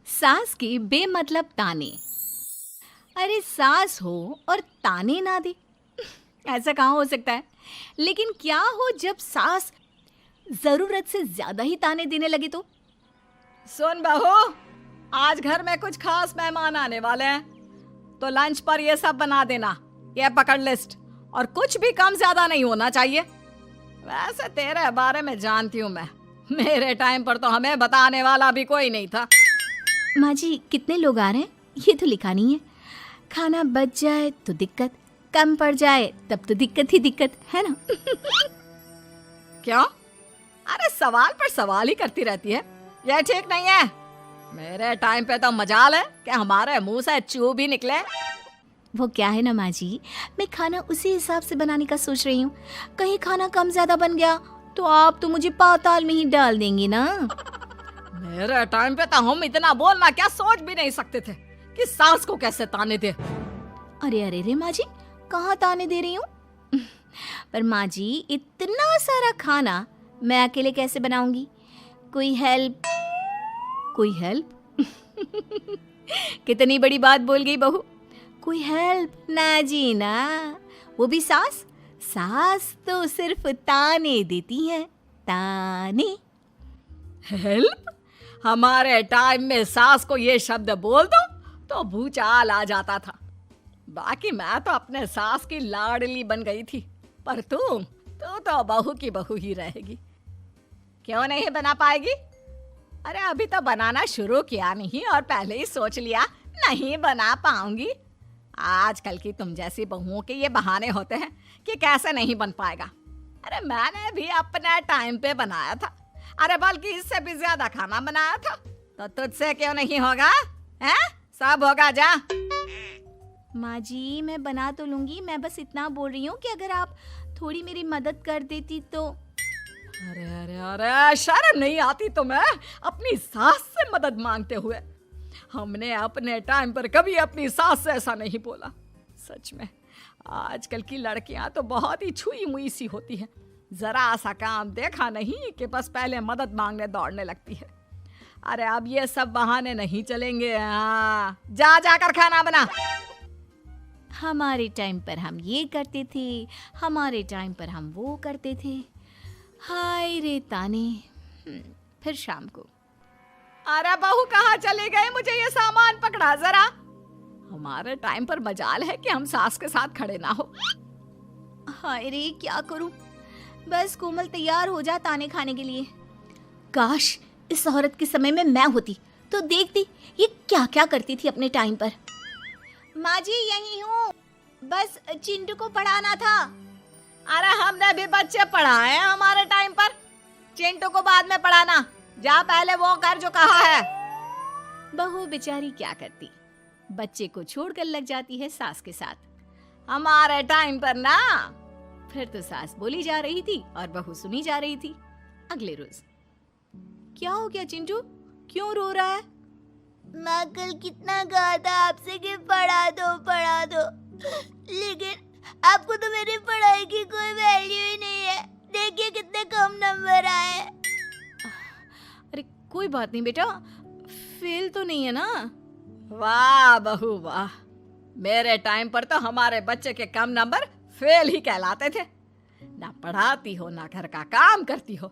सास के बेमतलब ताने। अरे सास हो और ताने ना दे, ऐसा कहाँ हो सकता है। लेकिन क्या हो जब सास जरूरत से ज्यादा ही ताने देने लगे तो। सुन बहू, आज घर में कुछ खास मेहमान आने वाले हैं, तो लंच पर ये सब बना देना। ये पकड़ लिस्ट, और कुछ भी कम ज्यादा नहीं होना चाहिए। वैसे तेरे बारे में जानती हूँ मैं, मेरे टाइम पर तो हमें बताने वाला भी कोई नहीं था। माँ जी कितने लोग आ रहे हैं ये तो लिखा नहीं है। खाना बच जाए तो दिक्कत, कम पड़ जाए तब तो दिक्कत ही दिक्कत है ना। क्यों? अरे सवाल पर सवाल ही करती रहती है, ये ठीक नहीं है। मेरे टाइम पे तो मजाल है कि हमारे मुंह से चू भी निकले। वो क्या है ना माँ जी, मैं खाना उसी हिसाब से बनाने का सोच रही हूँ। कहीं खाना कम ज्यादा बन गया तो आप तो मुझे पाताल में ही डाल देंगे ना। मेरे टाइम पे तो हम इतना बोलना क्या सोच भी नहीं सकते थे कि सास को कैसे ताने दे। अरे अरे रे माँ जी, कहाँ ताने दे रही हूँ। पर माँ जी इतना सारा खाना मैं अकेले कैसे बनाऊंगी। कोई हेल्प, कोई हेल्प। कितनी बड़ी बात बोल गई बहू। कोई हेल्प ना जी ना, वो भी सास। सास तो सिर्फ ताने देती हैं, ताने। हेल्प? हमारे टाइम में सास को ये शब्द बोल दो तो भूचाल आ जाता था। बाकी मैं तो अपने सास की लाडली बन गई थी, पर तू तो बहू की बहू ही रहेगी। क्यों नहीं बना पाएगी? अरे अभी तो बनाना शुरू किया नहीं और पहले ही सोच लिया नहीं बना पाऊंगी। आजकल की तुम जैसी बहुओं के ये बहाने होते हैं कि कैसे नहीं बन पाएगा। अरे मैंने भी अपने टाइम पे बनाया था, अरे बल्कि इससे भी ज्यादा खाना बनाया था, तो तुझसे क्यों नहीं होगा? हैं? सब होगा जा। माँ जी मैं बना तो लूंगी, मैं बस इतना बोल रही हूँ कि अगर आप थोड़ी मेरी मदद कर देती तो। अरे अरे अरे, शर्म नहीं आती तुम्हें अपनी सास से मदद मांगते हुए? हमने अपने टाइम पर कभी अपनी सास से ऐसा नहीं बोला। सच में आजकल की लड़कियां तो बहुत ही छुई मुई सी होती हैं। जरा सा काम देखा नहीं कि बस पहले मदद मांगने दौड़ने लगती है। अरे अब ये सब बहाने नहीं चलेंगे। हाँ, जा जाकर खाना बना। हमारे टाइम पर हम ये करते थे, हमारे टाइम पर हम वो करते थे। हाय रे ताने। फिर शाम को। अरे बहू कहाँ चले गए? मुझे ये सामान पकड़ा जरा। हमारे टाइम पर मजाल है कि हम सास के साथ खड़े ना हो। हाय रे क्या करूं। बस कोमल तैयार हो जा ताने खाने के लिए। काश इस औरत के समय में मैं होती तो देखती ये क्या क्या करती थी अपने टाइम पर। माँ जी यही हूँ, बस चिंटू को पढ़ाना था। अरे हमने भी बच्चे पढ़ाए हैं हमारे टाइम पर, चिंटू को बाद में पढ़ाना। जा पहले वो कर जो कहा है। बहू बेचारी क्या करती, बच्चे को छोड़कर लग जाती है सास के साथ। हमारे टाइम पर ना। फिर तो सास बोली जा रही थी और बहू सुनी जा रही थी। अगले रोज। क्या हो गया चिंटू, क्यों रो रहा है? माँ कल कितना कहा था आपसे कि पढ़ा दो, लेकिन आपको तो मेरी पढ़ाई की कोई वैल्यू ही नहीं है। देखिए कितने कम नंबर आए। अरे कोई बात नहीं बेटा, फेल तो नहीं है ना। वाह बहू वाह, मेरे टाइम पर तो हमारे बच्चे के कम नंबर फेल ही कहलाते थे। ना पढ़ाती हो ना घर का काम करती हो।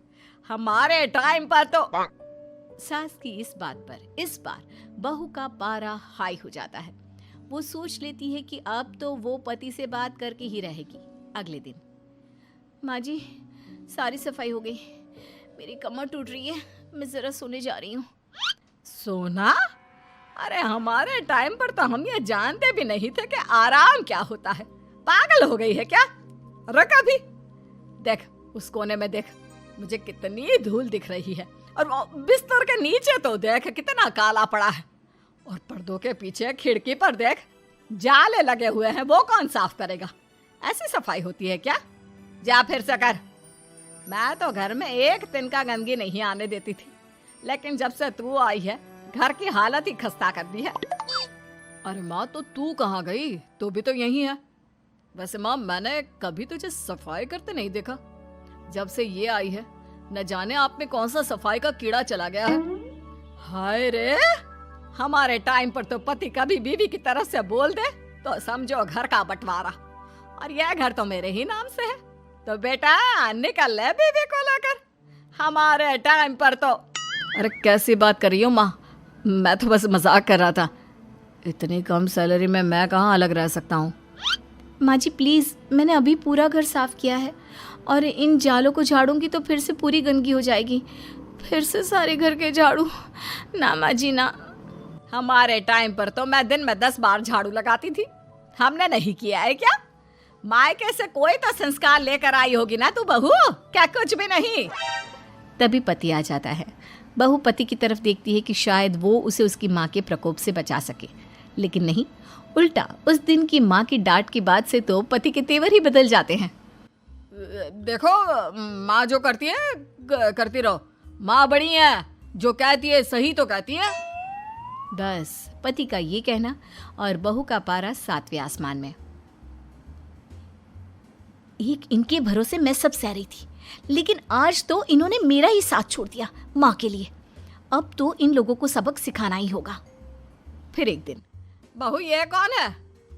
हमारे टाइम पर तो। सास की इस बात पर इस बार बहू का पारा हाई हो जाता है। वो सोच लेती है कि अब तो वो पति से बात करके ही रहेगी। अगले दिन। माँ जी सारी सफाई हो गई, मेरी कमर टूट रही है, मैं जरा सोने जा रही हूँ। सोना? अरे हमारे टाइम पर तो हम ये जानते भी नहीं थे कि आराम क्या होता है। पागल हो गई है क्या? रुक अभी। देख उस कोने में देख, मुझे कितनी धूल दिख रही है। और वो बिस्तर के नीचे तो देख कितना काला पड़ा है। और पर्दों के पीछे खिड़की पर देख जाले लगे हुए हैं, वो कौन साफ करेगा? ऐसी सफाई होती है क्या? जा फिर से कर। मैं तो घर में एक तिनका गंदगी नहीं आने देती थी, लेकिन जब से तू आई है घर की हालत ही खस्ता कर दी है। अरे माँ तो तू कहाँ गई? तू भी तो यही है। वैसे माँ मैंने कभी तुझे सफाई करते नहीं देखा। जब से ये आई है, न जाने आप में कौन सा सफाई का कीड़ा चला गया है। हाय रे, हमारे टाइम पर तो पति कभी बीवी की तरफ से बोल दे तो समझो घर का बंटवारा, और यह घर तो मेरे ही नाम से है। तो बेटा निकल ले बीवी को लेकर। हमारे टाइम पर तो। अरे कैसी बात कर रही हो माँ, मैं तो बस मजाक कर रहा था। इतनी कम सैलरी में मैं कहाँ अलग रह सकता हूँ। माँ जी प्लीज़, मैंने अभी पूरा घर साफ किया है और इन जालों को झाड़ूंगी तो फिर से पूरी गंदगी हो जाएगी। फिर से सारे घर के झाड़ू। ना माँ जी ना। हमारे टाइम पर तो मैं दिन में 10 बार झाड़ू लगाती थी। हमने नहीं किया है क्या? मायके से कोई तो संस्कार लेकर आई होगी ना तू बहू, क्या कुछ भी नहीं। तभी पति आ जाता है। बहू पति की तरफ देखती है कि शायद वो उसे उसकी माँ के प्रकोप से बचा सके, लेकिन नहीं, उल्टा उस दिन की माँ की डांट के बाद से तो पति के तेवर ही बदल जाते हैं। देखो माँ जो करती है करती रहो। माँ बड़ी है, जो कहती है सही तो कहती है। बस पति का ये कहना और बहू का पारा 7वें आसमान में। एक इनके भरोसे मैं सब सह रही थी, लेकिन आज तो इन्होंने मेरा ही साथ छोड़ दिया माँ के लिए। अब तो इन लोगों को सबक सिखाना ही होगा। फिर एक दिन, बहू ये कौन है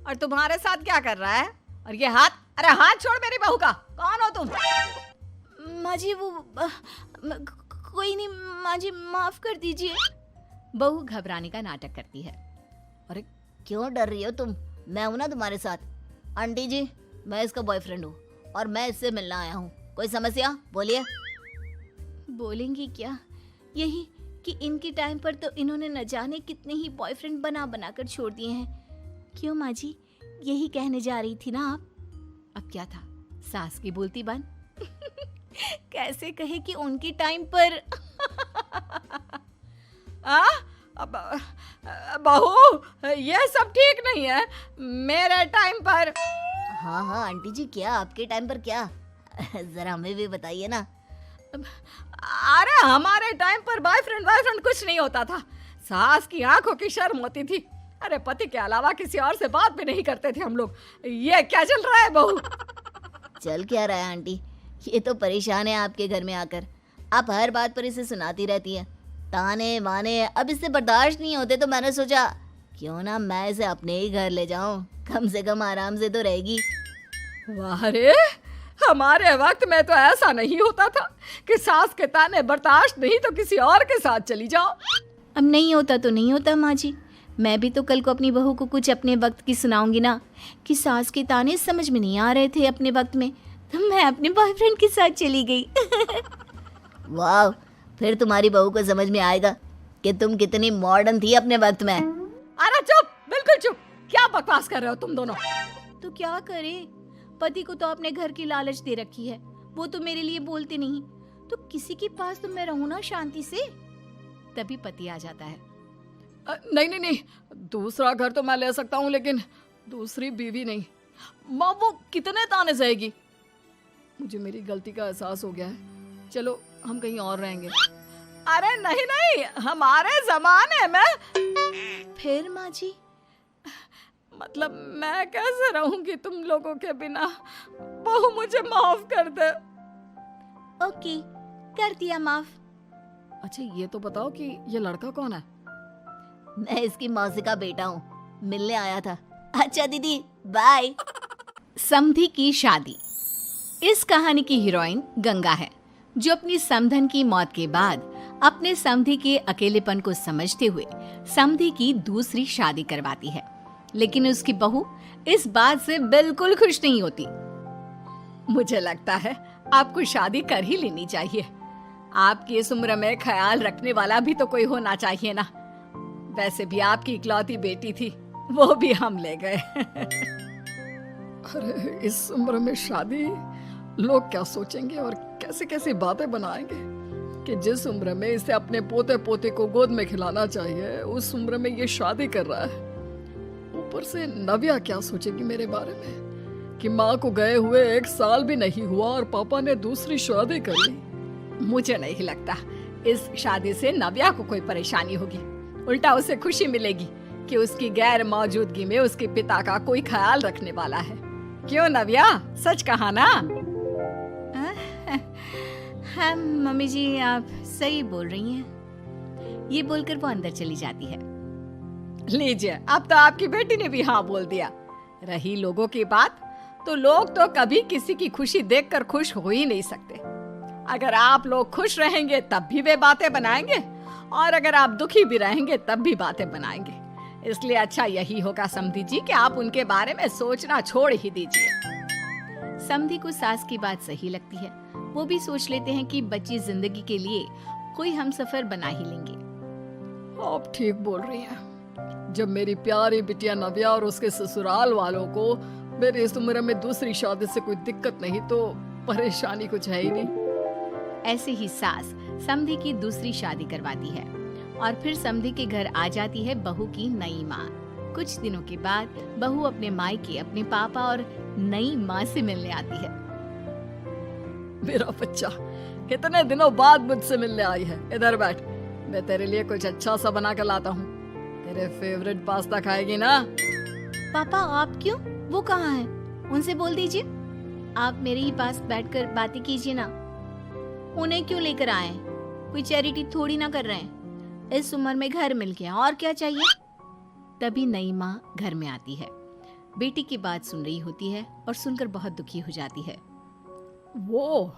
और तुम्हारे साथ क्या कर रहा है? और ये हाथ, अरे हाथ छोड़ मेरी बहू का। कौन हो तुम? माँ जी वो कोई नहीं माँ जी, माफ कर दीजिए। बहू घबराने का नाटक करती है। अरे क्यों डर रही हो तुम? मैं हूं ना तुम्हारे साथ। आंटी जी, मैं इसका बॉयफ्रेंड हूँ और मैं इससे मिलना आया हूँ। कोई समस्या? बोलिए। बोलेंगी क्या? यही कि इनके टाइम पर तो इन्होंने न जाने कितने ही बॉयफ्रेंड बना बना कर छोड़ दिए हैं। क्यों माँ जी, यही कहने जा रही थी ना आप? अब क्या था, सास की बोलती बन। कैसे कहे कि उनके टाइम पर। बहू ये सब ठीक नहीं है। मेरे टाइम पर। हाँ हाँ आंटी जी, क्या आपके टाइम पर क्या? जरा हमें भी बताइए ना। अरे हमारे टाइम पर बॉयफ्रेंड कुछ नहीं होता था। सास की आंखों की शर्म होती थी। अरे पति के अलावा किसी और से बात भी नहीं करते थे हम लोग। ये क्या चल रहा है बहू? चल क्या रहा है आंटी? ये तो परेशान है आपके घर में आकर। आप हर बात पर इसे सुनाती रहती है, ताने वाने। अब इससे बर्दाश्त नहीं होते तो मैंने सोचा क्यों ना मैं इसे अपने ही घर ले जाऊं, कम से कम आराम से तो रहेगी। वाह रे, हमारे वक्त में तो ऐसा नहीं होता था कि सास के ताने बर्दाश्त नहीं तो किसी और के साथ चली जाओ। अब नहीं होता तो नहीं होता माँ जी। मैं भी तो कल को अपनी बहू को कुछ अपने वक्त की सुनाऊंगी ना, कि सास के ताने समझ में नहीं आ रहे थे अपने वक्त में, तो मैं अपने बॉयफ्रेंड के साथ चली गई। वाह, फिर तुम्हारी बहू को समझ में आएगा कि तुम कितनी मॉडर्न थी अपने वक्त में। अरे चुप, बिल्कुल चुप। क्या बकवास कर रहे हो तुम दोनों? तो क्या करे, पति को तो अपने घर की लालच दे रखी है, वो तो मेरे लिए बोलते नहीं, तो किसी के पास तो मैं रहूं ना शांति से। तभी पति आ जाता है। नहीं, दूसरा घर तो मैं ले सकता हूँ, लेकिन दूसरी बीवी नहीं। माँ वो कितने ताने सहेगी? मुझे मेरी गलती का एहसास हो गया है। चलो हम कहीं और रहेंगे। अरे नहीं, हमारे जमाने में। फिर माँ जी? मतलब मैं कैसे रहूंगी तुम लोगों के बिना? बहू मुझे माफ कर दे। ओके, कर दिया माफ। अच्छा ये तो बताओ कि ये लड़का कौन है? मैं इसकी मौसी का बेटा हूँ, मिलने आया था। अच्छा दीदी, बाय। समधी की शादी। इस कहानी की हीरोइन गंगा है, जो अपनी समधन की मौत के बाद अपने समधी के अकेलेपन को समझते हुए समधी की दूसरी शादी करवाती है। लेकिन उसकी बहू इस बात से बिल्कुल खुश नहीं होती। मुझे लगता है आपको शादी कर ही लेनी चाहिए। आपकी इस उम्र में ख्याल रखने वाला भी तो कोई होना चाहिए ना। वैसे भी आपकी इकलौती बेटी थी, वो भी हम ले गए। अरे इस उम्र में शादी, लोग क्या सोचेंगे और कैसे कैसी बातें बनाएंगे कि जिस उम्र में इसे अपने पोते पोते को गोद में खिलाना चाहिए, उस उम्र में ये शादी कर रहा है। ऊपर से नव्या क्या सोचेगी मेरे बारे में कि माँ को गए हुए 1 साल भी नहीं हुआ और पापा ने दूसरी शादी कर ली। मुझे नहीं लगता इस शादी से नव्या को कोई परेशानी होगी। उल्टा उसे खुशी मिलेगी कि उसकी गैर मौजूदगी में उसके पिता का कोई ख्याल रखने वाला है। क्यों नव्या, सच कहा ना? हाँ मम्मी जी, आप सही बोल रही हैं। ये बोलकर वो अंदर चली जाती है। लीजिए, अब तो आपकी बेटी ने भी हाँ बोल दिया। रही लोगों की बात, तो लोग तो कभी किसी की खुशी देखकर खुश हो ही नहीं सकते। अगर आप लोग खुश रहेंगे तब भी वे बातें बनाएंगे, और अगर आप दुखी भी रहेंगे तब भी बातें बनाएंगे। इसलिए अच्छा यही होगा समधी जी कि आप उनके बारे में सोचना छोड़ ही दीजिए। समधी को सास की बात सही लगती है। वो भी सोच लेते हैं कि बच्ची जिंदगी के लिए कोई हमसफर बना ही लेंगे। आप ठीक बोल रही हैं। जब मेरी प्यारी बिटिया नव्या और उसके ससुराल वालों को मेरी इस उम्र में दूसरी शादी से कोई दिक्कत नहीं, तो परेशानी कुछ है ही नहीं। ऐसे ही सास समधी की दूसरी शादी करवाती है और फिर समधी के घर आ जाती है बहू की नई माँ। कुछ दिनों के बाद बहू अपने मायके अपने पापा और नई माँ से मिलने आती है। मेरा बच्चा कितने दिनों बाद मुझसे मिलने आई है। इधर बैठ, मैं तेरे लिए कुछ अच्छा सा बना कर लाता हूँ। तेरे फेवरेट पास्ता खाएगी ना? पापा आप क्यों? वो कहाँ है? उनसे बोल दीजिए। आप मेरे ही पास बैठकर बातें कीजिए ना। उन्हें क्यों लेकर आए? कोई चैरिटी थोड़ी ना कर रहे हैं। इस उम्र में घर मिल गया, और क्या चाहिए? तभी नई माँ घर में आती है। बेटी की बात सुन रही होती है और सुनकर बहुत दुखी हो जाती है। वो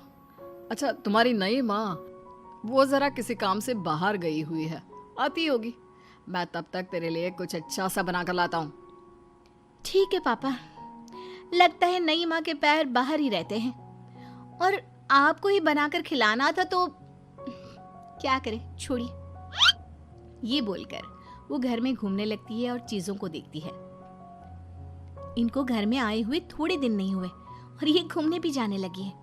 अच्छा, तुम्हारी नई माँ वो जरा किसी काम से बाहर गई हुई है, आती होगी। मैं तब तक तेरे लिए कुछ अच्छा सा बना कर लाता हूँ। ठीक है पापा। लगता है नई माँ के पैर बाहर ही रहते हैं, और आपको ही बनाकर खिलाना था तो क्या करे, छोड़िए। ये बोलकर वो घर में घूमने लगती है और चीजों को देखती है। इनको घर में आए हुए थोड़े दिन नहीं हुए और ये घूमने भी जाने लगी है,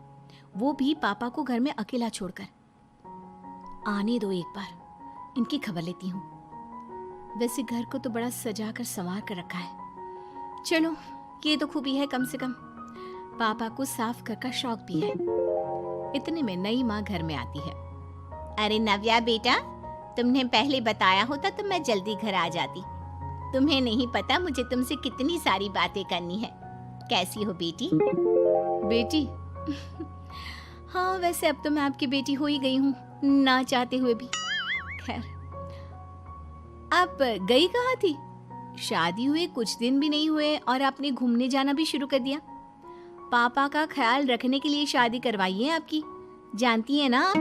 वो भी पापा को घर में अकेला छोड़कर। आने दो, एक बार इनकी खबर लेती हूँ। वैसे घर को तो बड़ा सजा कर संवार कर रखा है। चलो, ये तो खूबी है, कम से कम पापा को साफ कर का शौक भी है। इतने में नई माँ घर में आती है। अरे नव्या बेटा, तुमने पहले बताया होता तो मैं जल्दी घर आ जाती। तुम्हें नहीं पता मुझे तुमसे कितनी सारी बातें करनी है। कैसी हो बेटी? बेटी? हाँ, वैसे अब तो मैं आपकी बेटी हो ही गई हूँ, ना चाहते हुए भी। खैर, आप गई कहाँ थी? शादी हुए कुछ दिन भी नहीं हुए और आपने घूमने जाना भी शुरू कर दिया। पापा का ख्याल रखने के लिए शादी करवाई है आपकी, जानती है ना?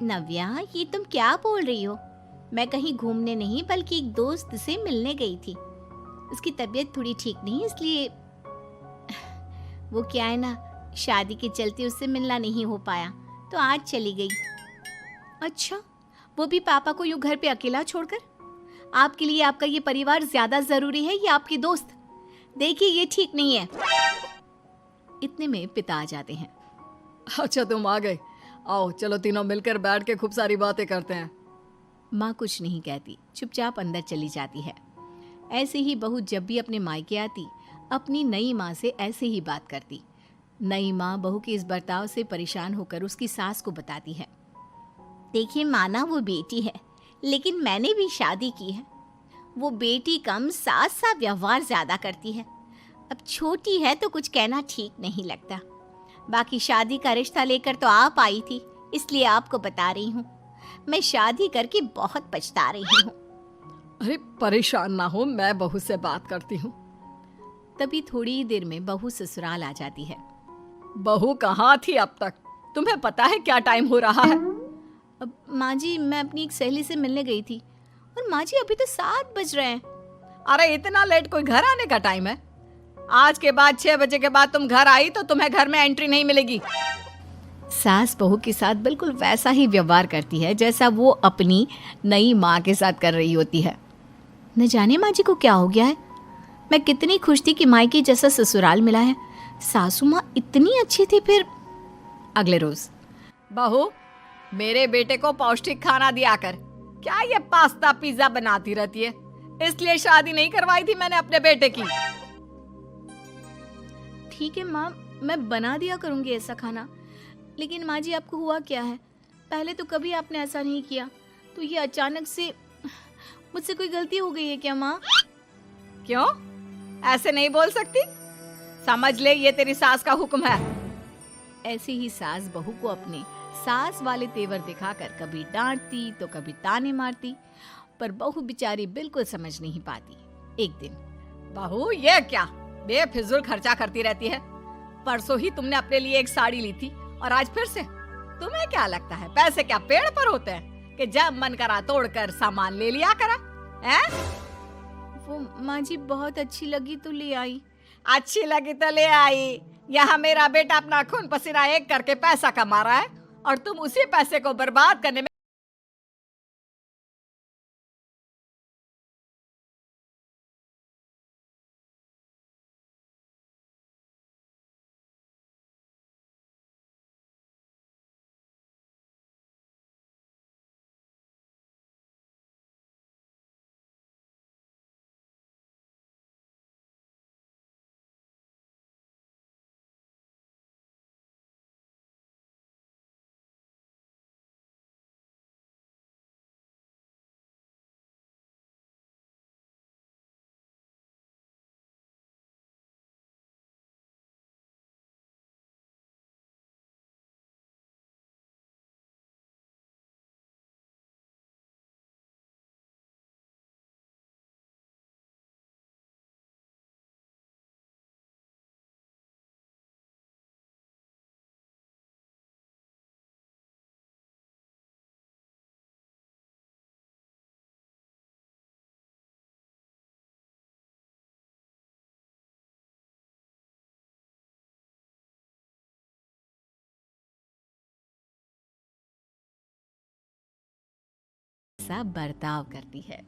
नव्या, ये तुम क्या बोल रही हो? मैं कहीं घूमने नहीं बल्कि एक दोस्त से मिलने गई थी। उसकी तबीयत थोड़ी ठीक नहीं, इसलिए वो क्या है ना, शादी के चलते उससे मिलना नहीं हो पाया तो आज चली गई। अच्छा, वो भी पापा को यूं घर पे अकेला छोड़कर? आपके लिए आपका ये परिवार ज्यादा जरूरी है या आपकी दोस्त? देखिए, ये ठीक नहीं है। इतने में पिता आ जाते हैं। अच्छा, तुम आ गए। आओ, चलो तीनों मिलकर बैठ के खूब सारी बातें करते हैं। माँ कुछ नहीं कहती, चुपचाप अंदर चली जाती है। ऐसे ही बहू जब भी अपने मायके आती, अपनी नई माँ से ऐसे ही बात करती। नई माँ बहू के इस बर्ताव से परेशान होकर उसकी सास को बताती है। देखिए माना, वो बेटी है, लेकिन मैंने भी शादी की है। वो बेटी कम, सास सा व्यवहार ज्यादा करती है। अब छोटी है तो कुछ कहना ठीक नहीं लगता। बाकी शादी का रिश्ता लेकर तो आप आई थी, इसलिए आपको बता रही हूँ। मैं शादी करके बहुत पछता रही हूँ। अरे परेशान ना हो, मैं बहू से बात करती हूँ। तभी थोड़ी ही देर में बहू ससुराल आ जाती है। बहू कहाँ थी अब तक? तुम्हें पता है क्या टाइम हो रहा है? अब माँ जी, मैं अपनी एक सहेली से मिलने गई थी, और माँ जी अभी तो 7 बज रहे हैं। अरे इतना लेट कोई घर आने का टाइम है? आज के बाद 6 बजे के बाद तुम घर आई तो तुम्हें घर में एंट्री नहीं मिलेगी। सास बहू के साथ बिल्कुल वैसा ही व्यवहार करती है जैसा वो अपनी नई माँ के साथ कर रही होती है। न जाने माँ जी को क्या हो गया है। मैं कितनी खुश थी कि मायके जैसा ससुराल मिला है। सासू माँ इतनी अच्छी थी। फिर अगले रोज, बहू, मेरे बेटे को पौष्टिक खाना दिया कर। क्या ये पास्ता पिज्जा बनाती रहती है? इसलिए शादी नहीं करवाई थी मैंने अपने बेटे की। ठीक है माँ, मैं बना दिया करूँगी ऐसा खाना। लेकिन माँ जी, आपको हुआ क्या है? पहले तो कभी आपने ऐसा नहीं किया, तो ये अचानक से मुझसे कोई गलती हो गई है क्या माँ? क्यों? ऐसे नहीं बोल सकती। समझ ले, ये तेरी सास का हुक्म है। ऐसे ही सास बहू को अपने सास वाले तेवर दिखाकर कभी डांटती तो कभी ताने मारती, पर बहू बेचारी बिल्कुल समझ नहीं पाती। एक दिन, बहू ये क्या बेफिजूल खर्चा करती रहती है? परसों ही तुमने अपने लिए एक साड़ी ली थी और आज फिर से। तुम्हें क्या लगता है पैसे क्या पेड़ पर होते हैं कि जब मन करा तोड़कर सामान ले लिया करा? हैं? वो माँ जी बहुत अच्छी लगी तो ले आई। अच्छी लगी तो ले आई। यहाँ मेरा बेटा अपना खून पसीना एक करके पैसा कमा रहा है और तुम उसी पैसे को बर्बाद करने में सा बर्ताव करती है।